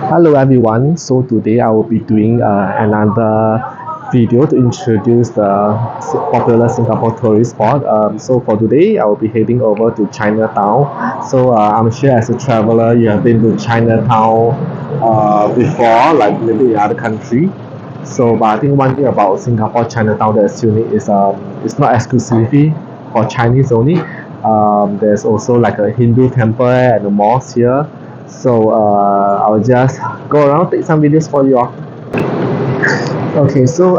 Hello everyone, so today I will be doing another video to introduce the popular Singapore tourist spot. So for today I will be heading over to Chinatown. So I'm sure as a traveler you have been to Chinatown before, like maybe in other country. So but I think one thing about Singapore Chinatown that's unique is it's not exclusively for Chinese only. There's also like a Hindu temple and a mosque here. So I'll just go around take some videos for you all. Okay, so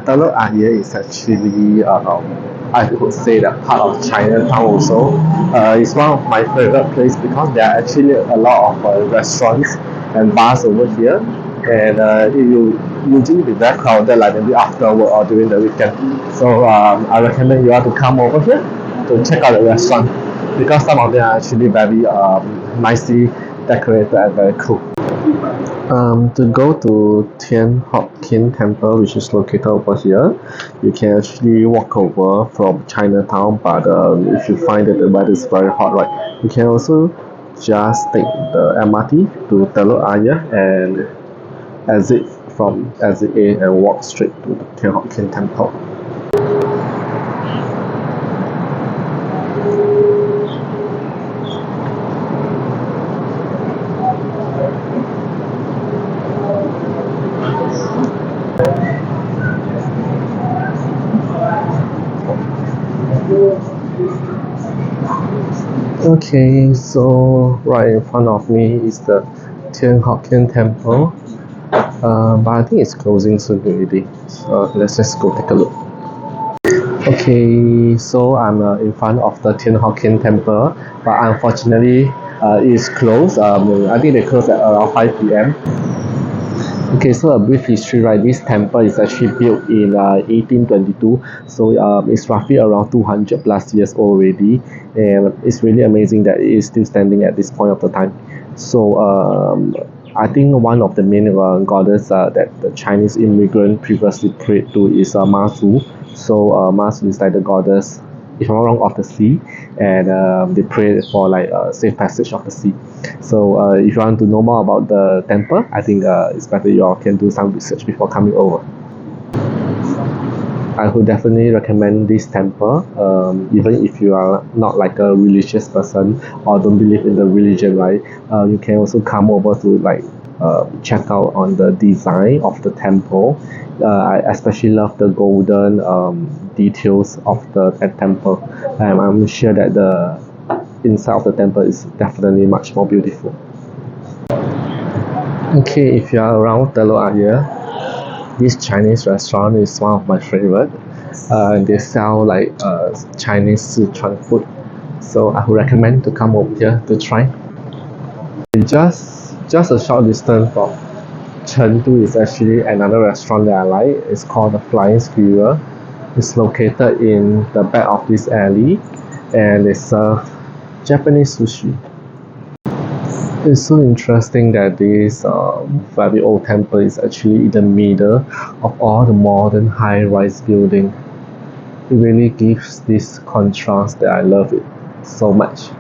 Telok Ayer is actually I would say that part of Chinatown also. It's one of my favorite place because there are actually a lot of restaurants and bars over here, and it will usually be very crowded like maybe after work or during the weekend. So I recommend you all to come over here to check out the restaurant because some of them are actually very nicely decorated and very cool. To go to Thian Temple, which is located over here, you can actually walk over from Chinatown. But if you find that the weather is very hot, right, you can also just take the MRT to Telok Ayer and exit from exit A and walk straight to the Thian Temple. Okay, so right in front of me is the Thian Temple, but I think it's closing soon already. So let's just go take a look. Okay, so I'm in front of the Thian Temple, but unfortunately, it's closed. I think they closed at around 5 p.m. Okay, so a brief history, right? This temple is actually built in 1822, so it's roughly around 200 plus years old already, and it's really amazing that it is still standing at this point of the time. So I think one of the main goddess that the Chinese immigrant previously prayed to is Masu. So Masu is like the goddess, if I'm not wrong, of the sea, and they pray for like safe passage of the sea. So if you want to know more about the temple, I think it's better you all can do some research before coming over. I would definitely recommend this temple, even if you are not like a religious person or don't believe in the religion, right? You can also come over to like check out on the design of the temple. I especially love the golden details of the temple, and I'm sure that the inside of the temple is definitely much more beautiful. Okay, if you are around Telok Ayer, this Chinese restaurant is one of my favorite. They sell like Chinese Sichuan food, so I would recommend to come over here to try. Just a short distance from Chengdu is actually another restaurant that I like. It's called the Flying Squirrel. It's located in the back of this alley, and they serve Japanese sushi. It's so interesting that this very old temple is actually in the middle of all the modern high-rise building. It really gives this contrast that I love it so much.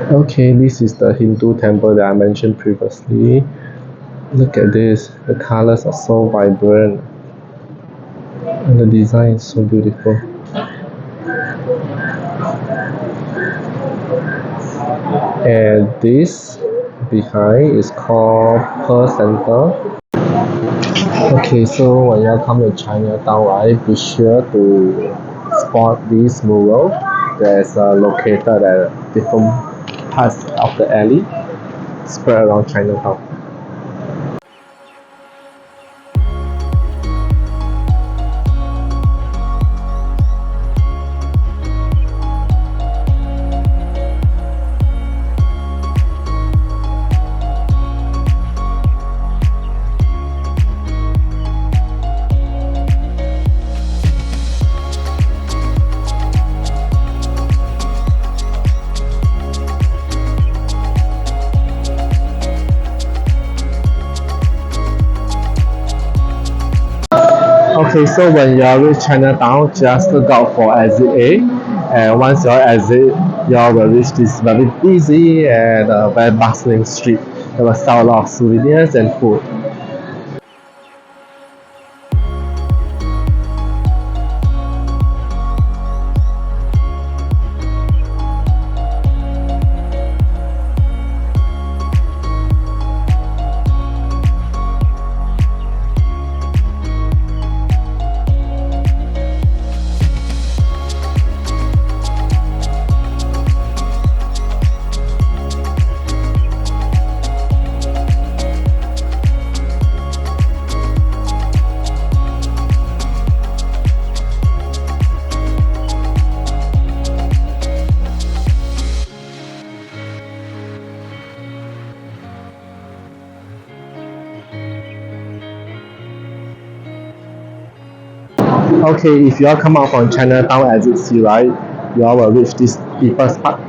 Okay, this is the Hindu temple that I mentioned previously. Look at this, the colors are so vibrant and the design is so beautiful. And this behind is called Pearl Center. Okay, so when you come to Chinatown, right, be sure to spot this mural. There's located at different parts of the alley spread around Chinatown. Okay, so when you reach Chinatown, just look out for exit A. And once you exit, you will reach this very busy and very bustling street. There will sell a lot of souvenirs and food. Okay, if you all come out from Chinatown exit C, right, you all will reach this People's Park,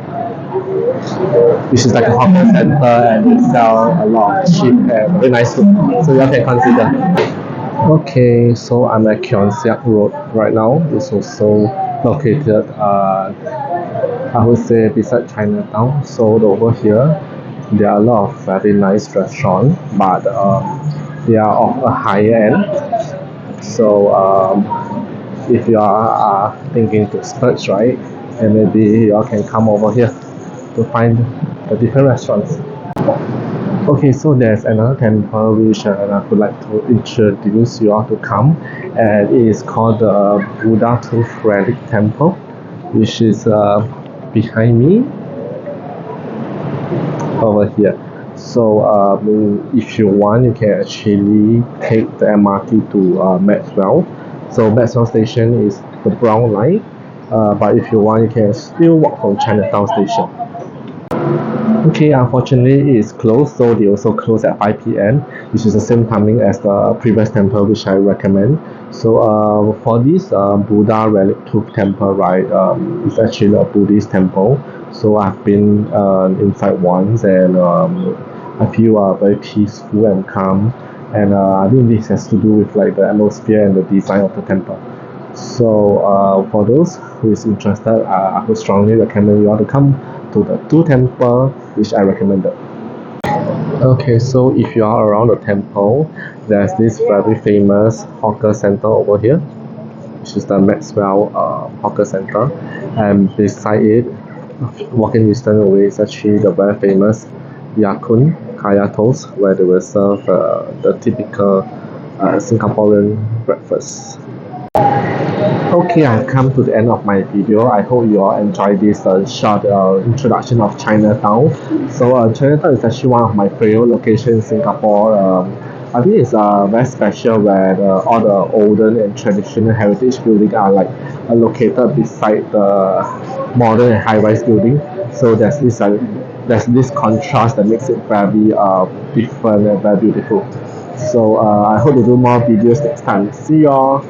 which is like a hawker center and they sell a lot of cheap and very nice food. So you all can consider. Okay, so I'm at Siak Road right now. It's also located, I would say, beside Chinatown. So over here, there are a lot of very nice restaurants, but they are of a higher end. So if you are thinking to splurge, right, then maybe you all can come over here to find the different restaurants. Okay, so there's another temple which I would like to introduce you all to come, and it is called the Buddha Tooth Relic Temple, which is behind me over here. So if you want, you can actually take the MRT to Maxwell. So Maxwell station is the brown line, but if you want, you can still walk from Chinatown station. Okay, unfortunately it's closed, so they also close at 5 p.m, which is the same timing as the previous temple which I recommend. So for this Buddha Relic Tooth Temple, right, it's actually a Buddhist temple. So I've been inside once, and I feel very peaceful and calm, and I think this has to do with like the atmosphere and the design of the temple. So for those who is interested, I would strongly recommend you all to come to the two temple which I recommended. Okay, so if you are around the temple, there's this very famous hawker center over here, which is the Maxwell hawker center, and beside it, walking distance away, is actually the very famous Yakun Kaya Toast, where they will serve the typical Singaporean breakfast. Okay, I've come to the end of my video. I hope you all enjoyed this short introduction of Chinatown. So Chinatown is actually one of my favorite locations in Singapore. I think it's very special where all the olden and traditional heritage buildings are like located beside the modern and high-rise building. So there's this contrast that makes it very different and very beautiful. So I hope to do more videos next time. See y'all.